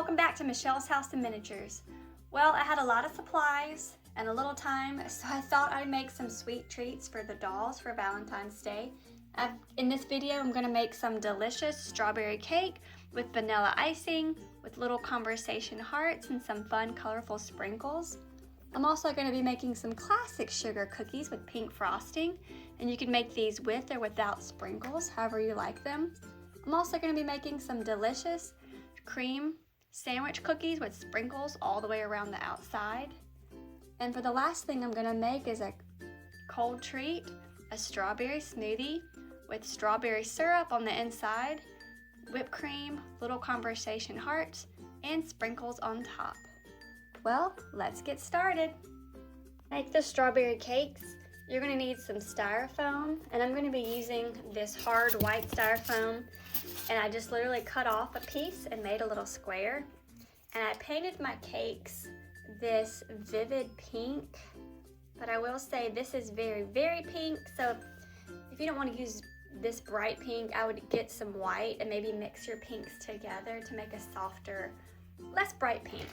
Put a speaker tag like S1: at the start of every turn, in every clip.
S1: Welcome back to Michelle's House of Miniatures. Well, I had a lot of supplies and a little time, so I thought I'd make some sweet treats for the dolls for Valentine's Day. In this video, I'm going to make some delicious strawberry cake with vanilla icing, with little conversation hearts and some fun, colorful sprinkles. I'm also going to be making some classic sugar cookies with pink frosting, and you can make these with or without sprinkles, however you like them. I'm also going to be making some delicious cream sandwich cookies with sprinkles all the way around the outside. And for the last thing I'm going to make is a cold treat, a strawberry smoothie with strawberry syrup on the inside, whipped cream, little conversation hearts, and sprinkles on top. Well, let's get started. To make the strawberry cakes, you're going to need some styrofoam, and I'm going to be using this hard white styrofoam, and I just literally cut off a piece and made a little square, and I painted my cakes this vivid pink, but I will say this is very, very pink, so if you don't want to use this bright pink, I would get some white and maybe mix your pinks together to make a softer, less bright pink.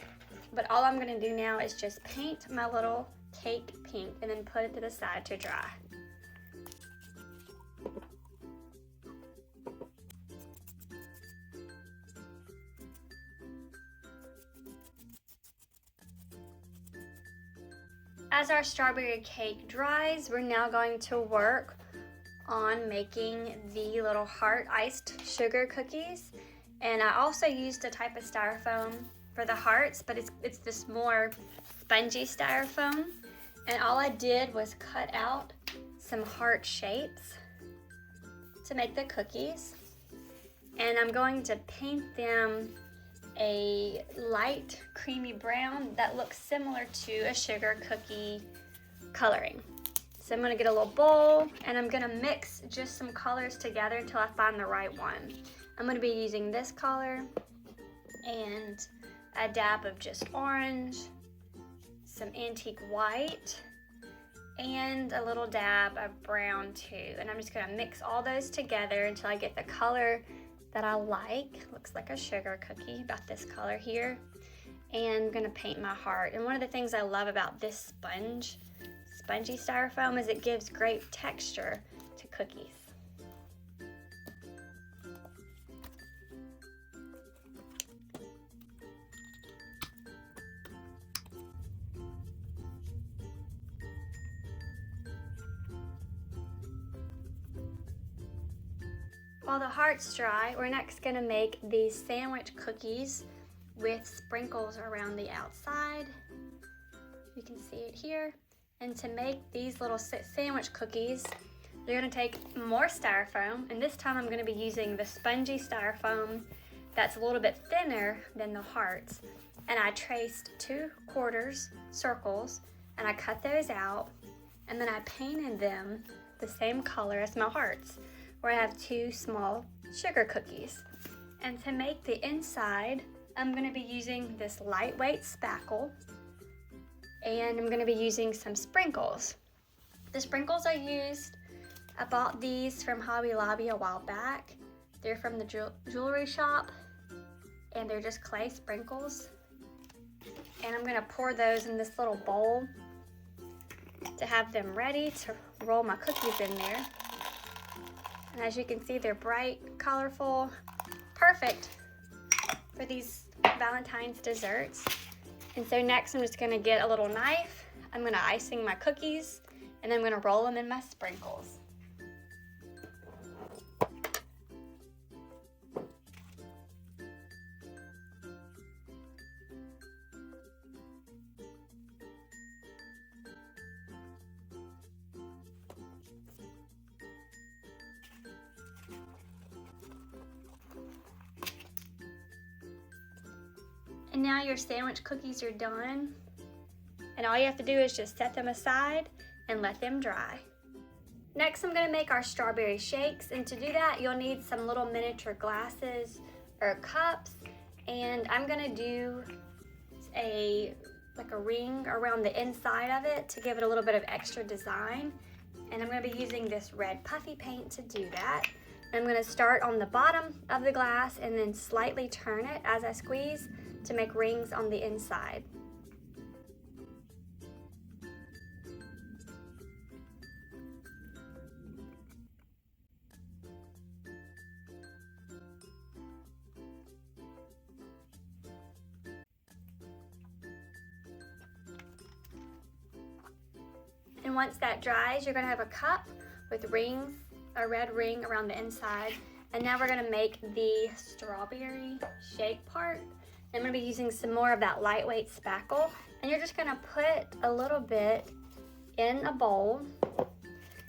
S1: But all I'm going to do now is just paint my little cake pink and then put it to the side to dry. As our strawberry cake dries, we're now going to work on making the little heart iced sugar cookies. And I also used a type of styrofoam for the hearts, but it's this more spongy styrofoam. And all I did was cut out some heart shapes to make the cookies. And I'm going to paint them a light creamy brown that looks similar to a sugar cookie coloring. So I'm going to get a little bowl and I'm going to mix just some colors together until I find the right one. I'm going to be using this color and a dab of just orange, some antique white, and a little dab of brown too. And I'm just going to mix all those together until I get the color that I like. Looks like a sugar cookie, about this color here. And I'm going to paint my heart. And one of the things I love about this spongy styrofoam is it gives great texture to cookies. While the heart's dry, we're next going to make these sandwich cookies with sprinkles around the outside. You can see it here. And to make these little sandwich cookies, you're going to take more styrofoam, and this time I'm going to be using the spongy styrofoam that's a little bit thinner than the hearts. And I traced 2/4 circles, and I cut those out, and then I painted them the same color as my hearts, where I have 2 small sugar cookies. And to make the inside, I'm going to be using this lightweight spackle, and I'm going to be using some sprinkles. The sprinkles I used, I bought these from Hobby Lobby a while back. They're from the jewelry shop, and they're just clay sprinkles. And I'm going to pour those in this little bowl to have them ready to roll my cookies in there. And as you can see, they're bright, colorful, perfect for these Valentine's desserts. And so next I'm just going to get a little knife. I'm going to icing my cookies, and then I'm going to roll them in my sprinkles. And now your sandwich cookies are done. And all you have to do is just set them aside and let them dry. Next, I'm going to make our strawberry shakes. And to do that, you'll need some little miniature glasses or cups. And I'm going to do like a ring around the inside of it to give it a little bit of extra design. And I'm going to be using this red puffy paint to do that. I'm going to start on the bottom of the glass and then slightly turn it as I squeeze to make rings on the inside. And once that dries, you're gonna have a cup with rings, a red ring around the inside. And now we're gonna make the strawberry shake part. I'm gonna be using some more of that lightweight spackle. And you're just gonna put a little bit in a bowl.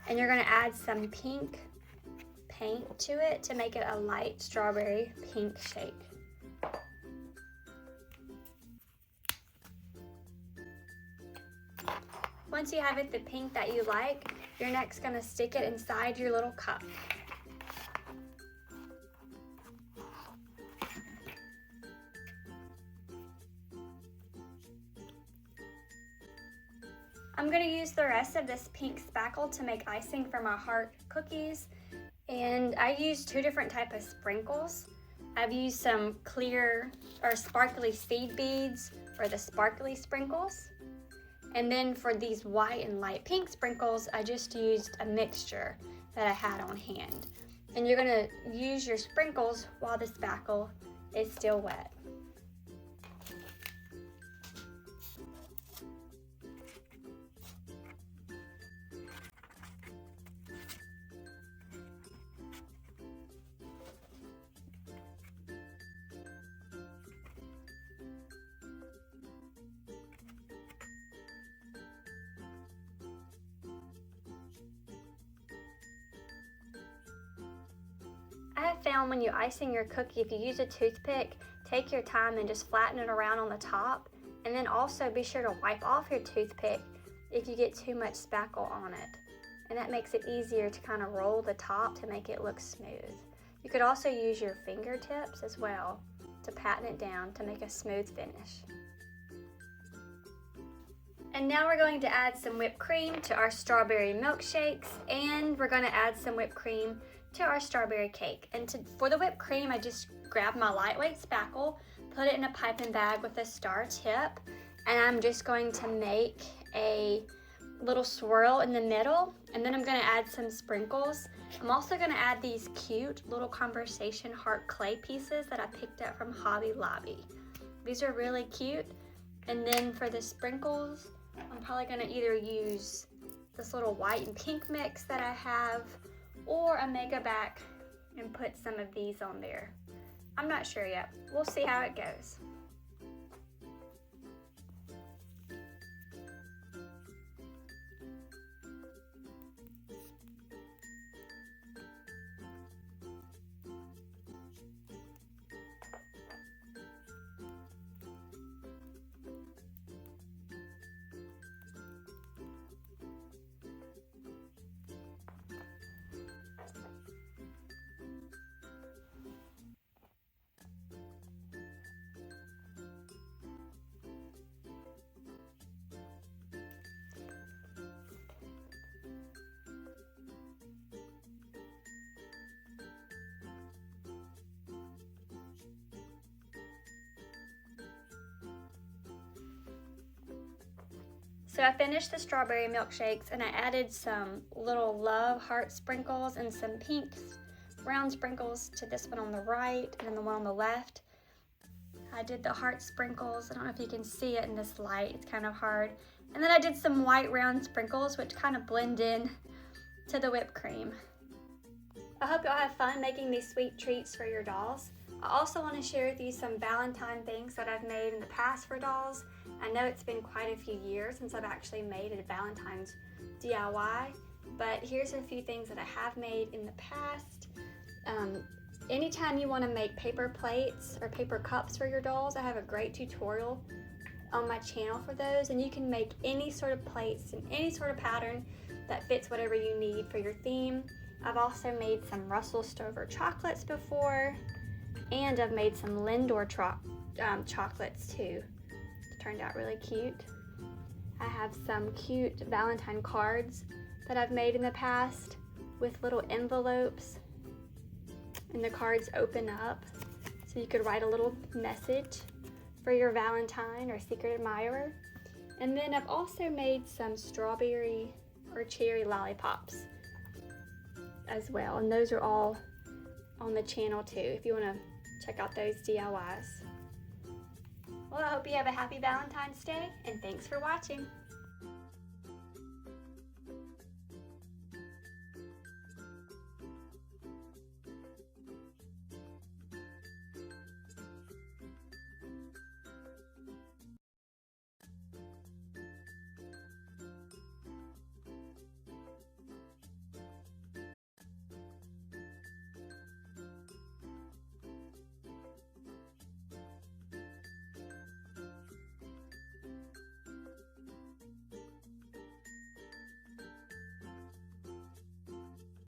S1: And you're gonna add some pink paint to it to make it a light strawberry pink shake. Once you have it the pink that you like, you're next gonna stick it inside your little cup. I'm gonna use the rest of this pink spackle to make icing for my heart cookies. And I use two different types of sprinkles. I've used some clear or sparkly seed beads or the sparkly sprinkles. And then for these white and light pink sprinkles, I just used a mixture that I had on hand. And you're gonna use your sprinkles while the spackle is still wet. I have found when you're icing your cookie, if you use a toothpick, take your time and just flatten it around on the top. And then also be sure to wipe off your toothpick if you get too much spackle on it. And that makes it easier to kind of roll the top to make it look smooth. You could also use your fingertips as well to pattern it down to make a smooth finish. And now we're going to add some whipped cream to our strawberry milkshakes, and we're going to add some whipped cream to our strawberry cake. And for the whipped cream, I just grabbed my lightweight spackle, put it in a piping bag with a star tip, and I'm just going to make a little swirl in the middle, and then I'm going to add some sprinkles. I'm also going to add these cute little conversation heart clay pieces that I picked up from Hobby Lobby. These are really cute. And then for the sprinkles, I'm probably going to either use this little white and pink mix that I have, or I make it back and put some of these on there. I'm not sure yet. We'll see how it goes. So I finished the strawberry milkshakes and I added some little love heart sprinkles and some pink round sprinkles to this one on the right and then the one on the left. I did the heart sprinkles. I don't know if you can see it in this light. It's kind of hard. And then I did some white round sprinkles which kind of blend in to the whipped cream. I hope y'all have fun making these sweet treats for your dolls. I also want to share with you some Valentine things that I've made in the past for dolls. I know it's been quite a few years since I've actually made a Valentine's DIY, but here's a few things that I have made in the past. Anytime you want to make paper plates or paper cups for your dolls, I have a great tutorial on my channel for those, and you can make any sort of plates in any sort of pattern that fits whatever you need for your theme. I've also made some Russell Stover chocolates before, and I've made some Lindor chocolates too. Turned out really cute. I have some cute Valentine cards that I've made in the past with little envelopes, and the cards open up so you could write a little message for your Valentine or secret admirer. And then I've also made some strawberry or cherry lollipops as well, and those are all on the channel too if you want to check out those DIYs. Well, I hope you have a happy Valentine's Day, and thanks for watching.